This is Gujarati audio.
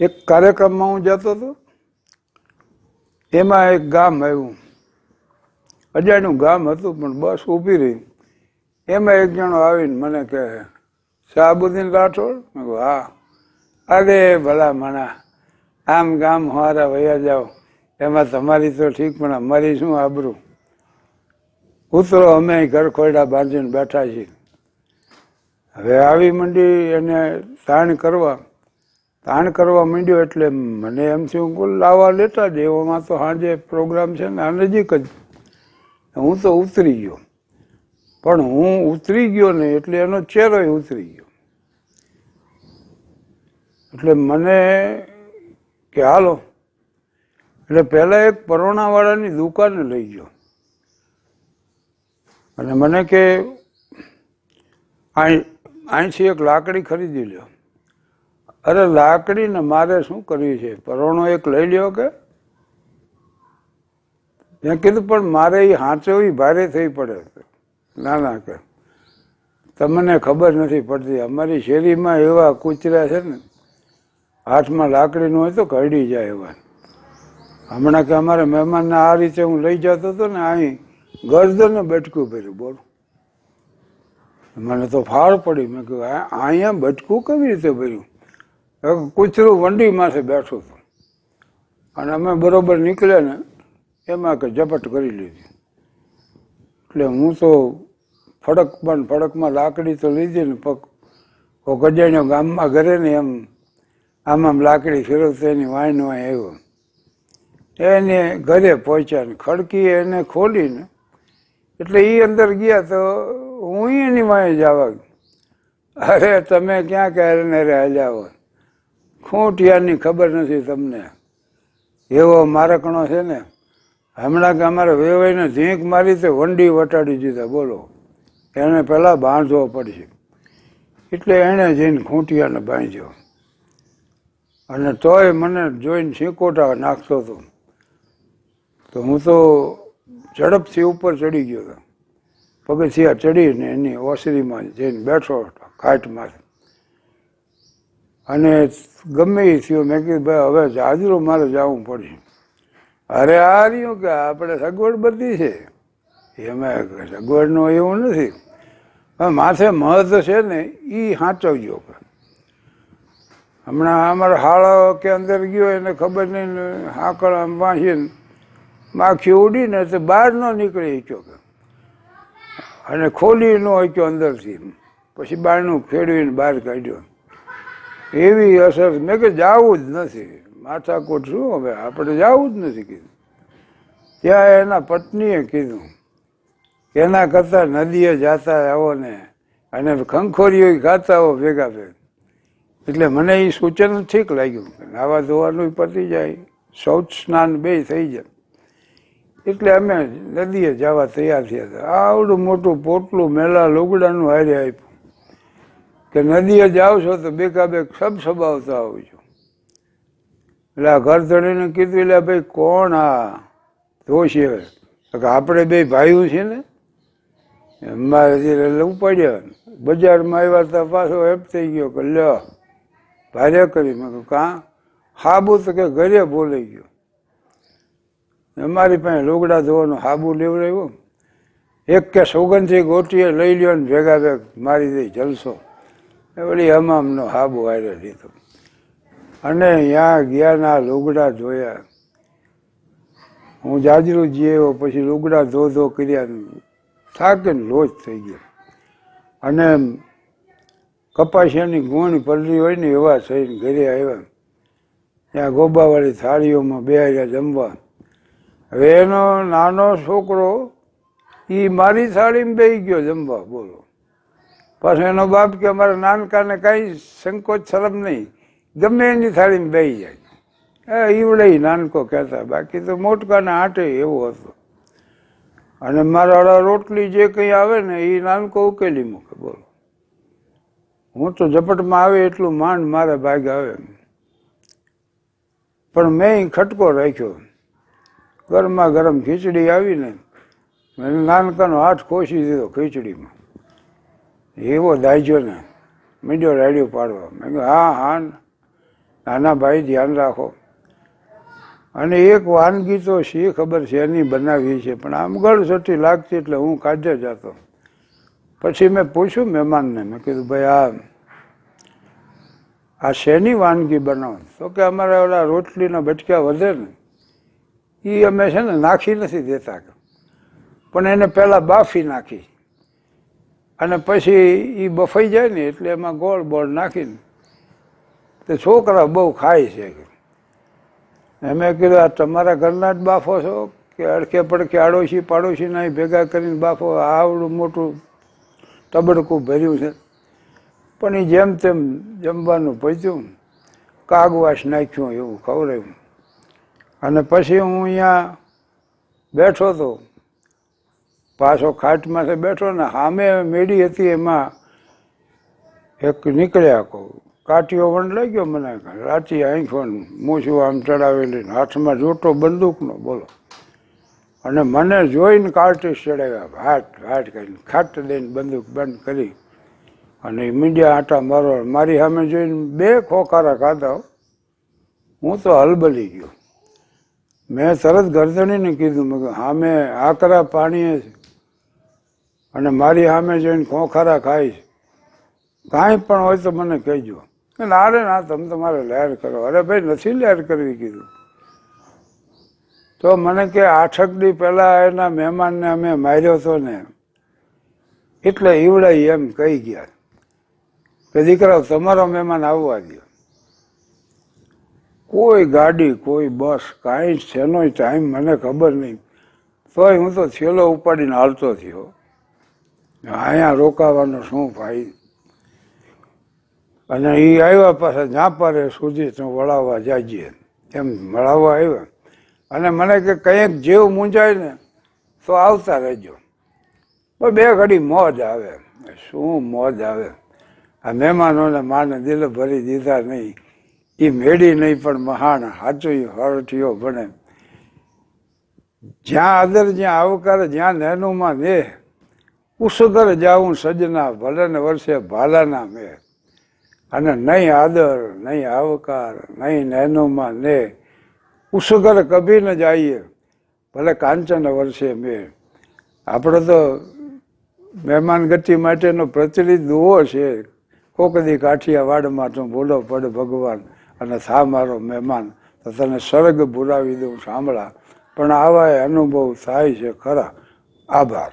એક કાર્યક્રમમાં હું જતો હતો, એમાં એક ગામ આવ્યું, અજાણ્યું ગામ હતું પણ બસ ઊભી રહી. એમાં એક જણો આવીને મને કહે, શાહબુદ્દીન રાઠોડ? મેં કહું હા. અરે ભલા મણા, આમ ગામ હારા વયા જાઓ, એમાં તમારી તો ઠીક પણ અમારી શું આબરૂ. ઉતરો, અમે ઘર ખોયડા બાંધીને બેઠા છીએ. હવે આવી મંડી એને તાણ કરવા માંડ્યો એટલે મને એમ થયું લાવવા લેતા જ એવામાં તો સાંજે પ્રોગ્રામ છે ને આ નજીક જ. હું તો ઉતરી ગયો, પણ હું ઉતરી ગયો ને એટલે એનો ચહેરો ઉતરી ગયો. એટલે મને કે હાલો, એટલે પહેલા એક પરોણાવાળાની દુકાને લઈ ગયો અને મને કે અહીંથી એક લાકડી ખરીદી લ્યો. અરે લાકડીને મારે શું કરવી છે, પરોણો એક લઈ લ્યો કે. મેં કીધું પણ મારે એ હાંચવવી ભારે થઈ પડે. ના ના કે તમને ખબર નથી પડતી, અમારી શેરીમાં એવા કૂતરા છે ને, હાથમાં લાકડીનું હોય તો કરડી જાય એવા. હમણાં કે અમારે મહેમાનને આ રીતે હું લઈ જતો હતો ને, અહીં ગરદને બટકું ભર્યું. બોલો, મને તો ફાળ પડી. મેં કહ્યું અહીંયા બટકું કેવી રીતે ભર્યું? કૂતરું વંડી માથે બેઠું હતું અને અમે બરોબર નીકળ્યા ને એમાં કે ઝપટ કરી લીધી. એટલે હું તો ફડકમાં લાકડી તો લીધી ને, ગજાણ્યો ગામમાં ઘરે ને એમ આમ લાકડી ફેરવતો એની વાંય આવ્યો. એને ઘરે પહોંચ્યા ને ખડકી એને ખોલીને એટલે એ અંદર ગયા તો હું એની વાંય જવા. અરે તમે ક્યાં ક્યારે હાલ્યા હોય, ખૂંટિયાની ખબર નથી તમને. એવો મારકણો છે ને, હમણાં કે અમારે વેવાઈને ઝીંક મારી તો વંડી વટાડી દીધા. બોલો, એને પહેલાં બાંધવો પડશે. એટલે એણે જઈને ખૂંટિયાને બાંધ્યો અને તોય મને જોઈને છીંકોટા નાખતો હતો. તો હું તો ઝડપથી ઉપર ચડી ગયો હતો. પગથિયા ચડીને એની ઓસરીમાં જઈને બેઠો હતો ખાટમાં. અને ગમે એ થયું, મેં કીધું ભાઈ હવે જાજરો મારે જવું પડશે. અરે આ રહ્યું કે આપણે સગવડ બધી છે, એમાં સગવડનું એવું નથી. માથે મહત્વ છે ને એ સાચવજો. હમણાં અમારા હાળો કે અંદર ગયો એને ખબર નહીં, હાકળ આમ વાંચીને માખી ઉડીને તો બહાર ન નીકળી શક્યો અને ખોલી ન શક્યો અંદરથી. પછી બારણું ફેરવીને બહાર કાઢ્યો. એવી અસર. મેં કે જવું જ નથી, માથાકૂટ શું હવે, આપણે જવું જ નથી કીધું. ત્યાં એના પત્નીએ કીધું એના કરતાં નદીએ જાતા આવો ને અને ખંખોરીઓ ખાતા આવો ભેગા ભેગા. એટલે મને એ સૂચન ઠીક લાગ્યું. નાવા ધોવાનું પતી જાય, શૌચ સ્નાન બે થઈ જાય. એટલે અમે નદીએ જવા તૈયાર થયા હતા. આવડું મોટું પોટલું મેલા લુગડાનું હારે આપ્યું કે નદીએ જાઓ છો તો બેકાબેક સબ સબાવતા આવજો. એટલે આ ઘર ધણીને કીધું, એટલે ભાઈ કોણ આ દોષી? આપણે બે ભાઈઓ છે ને. મારે ઉપાડ્યા, બજારમાં આવ્યા હતા, પાછો એમ થઈ ગયો કે લ્યો ભારે કરી. મેં કહ્યું કાં? હાબુ તો કે ઘરે બોલાઈ ગયો. અમારી પાસે લુગડા ધોવાનું હાબુ લેવડાવ્યો. એક કે સોગંદથી ગોટીએ લઈ લ્યો ને ભેગા ભેગ મારી દઈ જલસો. વળી હમામનો હાબુ હારે લીધો અને ત્યાં ગયા ના લુગડા ધોયા. હું જાજરૂ જઈ આવ્યો, પછી લુગડા ધો કર્યા, થાકીને લોચ થઈ ગયા. અને કપાસિયાની ગુણ પલરી હોય ને એવા થઈને ઘરે આવ્યા. ત્યાં ગોબાવાળી થાળીઓમાં બેહાર્યા જમવા. હવે એનો નાનો છોકરો એ મારી થાળીમાં બેસી ગયો જમવા. બોલો, પાછો એનો બાપ કે અમારા નાનકાને કાંઈ સંકોચ શરમ નહીં, ગમે એની થાળીમાં બેસી જાય. ઈવડે નાનકો કહેતા, બાકી તો મોટકાના આંટે એવો હતો. અને મારા રોટલી જે કંઈ આવે ને એ નાનકો ઉકેલી મૂકે. બોલો, હું તો ઝપટમાં આવે એટલું માંડ મારા ભાગ આવે. પણ મેં ખટકો રાખ્યો. ગરમા ગરમ ખીચડી આવીને મેં નાનકાનો હાથ ખોસી દીધો ખીચડીમાં. એવો દાયજો ને મીડિયો રાડ્યો પાડવા. મેં કહ્યું હા નાના ભાઈ ધ્યાન રાખો. અને એક વાનગી તો શી ખબર છે એની બનાવી છે, પણ આમ ગળસટી લાગતી એટલે હું કાઢે જતો. પછી મેં પૂછ્યું મહેમાનને, મેં કીધું ભાઈ આ શેની વાનગી બનાવો? તો કે અમારે ઓલા રોટલીના બટક્યા વધે ને એ અમે છે ને નાખી નથી દેતા, પણ એને પહેલાં બાફી નાખી અને પછી એ બફાઈ જાય ને એટલે એમાં ગોળ બોળ નાખીને તે છોકરા બહુ ખાય છે. મેં કીધું આ તમારા ઘરના જ બાફો છો કે અડખે પડખે આડોશી પાડોશીના ભેગા કરીને બાફો? આવડું મોટું તબડકું ભર્યું છે. પણ એ જેમ તેમ જમવાનું પચ્યું, કાગવાસ નાખ્યું એવું ખવડાવ્યું. અને પછી હું અહીંયા બેઠો હતો, પાછો ખાટમાંથી બેઠો ને સામે મેળી હતી, એમાં એક નીકળ્યા કહું કાટીઓ વણ લાગ્યો મને, રાતી આંખો મૂછું આમ ચડાવેલી, હાથમાં જોટો બંદૂકનો, બોલો. અને મને જોઈને કાર્ટિસ ચડાવ્યા, હાટ કરીને ખાટ દઈને બંદૂક બંધ કરી અને મીડિયા આટા મારી સામે જોઈને 2 ખોખારા ખાધા. હું તો હલબલી ગયો. મેં તરત ગરદણીને કીધું, મેં સામે આકરા પાણીએ અને મારી સામે જોઈને ખોખારા ખાઈશ, કાંઈ પણ હોય તો મને કહેજો. ના રે ના, તમે તમારે લહેર કરો. અરે ભાઈ નથી લહેર કરવી કીધું. તો મને કે 8 દી પહેલા એના મહેમાનને અમે માર્યો હતો ને એટલે ઈવડાઈ એમ કહી ગયા કે દીકરાઓ તમારો મહેમાન આવવા દો. કોઈ ગાડી કોઈ બસ કાંઈ શેનો ટાઈમ મને ખબર નહીં, તોય હું તો થેલો ઉપાડીને હાલતો થયો. અહીંયા રોકાવાનો શું ભાઈ? અને એ આવ્યા પાછા ઝાંપારે સુધી તો વળાવવા જાજે એમ મળાવવા આવ્યા. અને મને કે કંઈક જીવ મૂંઝાય ને તો આવતા રહેજો. પણ 2 ઘડી મોજ આવે. શું મોજ આવે! આ મહેમાનોને માને દિલ ભરી દીધા નહીં, એ મેળી નહીં પણ મહાન સાચું હરઠિયો બને. જ્યાં આદર જ્યાં આવકાર જ્યાં નેનુમાં ને ઉસગર જાઉં સજના ભલે ને વર્ષે ભાલાના મેં. અને નહીં આદર નહીં આવકાર નહીં નેનુમાં ને ઉસગર કભી ન જઈએ ભલે કાંચન વર્ષે મેં. આપણે તો મહેમાન ગતિ માટેનો પ્રચલિત દુઓ છે, કોક દી કાઠિયાવાડમાં તું ભૂલો પડ ભગવાન અને થા મારો મહેમાન તો તને સ્વર્ગ ભૂલાવી દઉં સાંભળા. પણ આવા અનુભવ થાય છે ખરા. આભાર.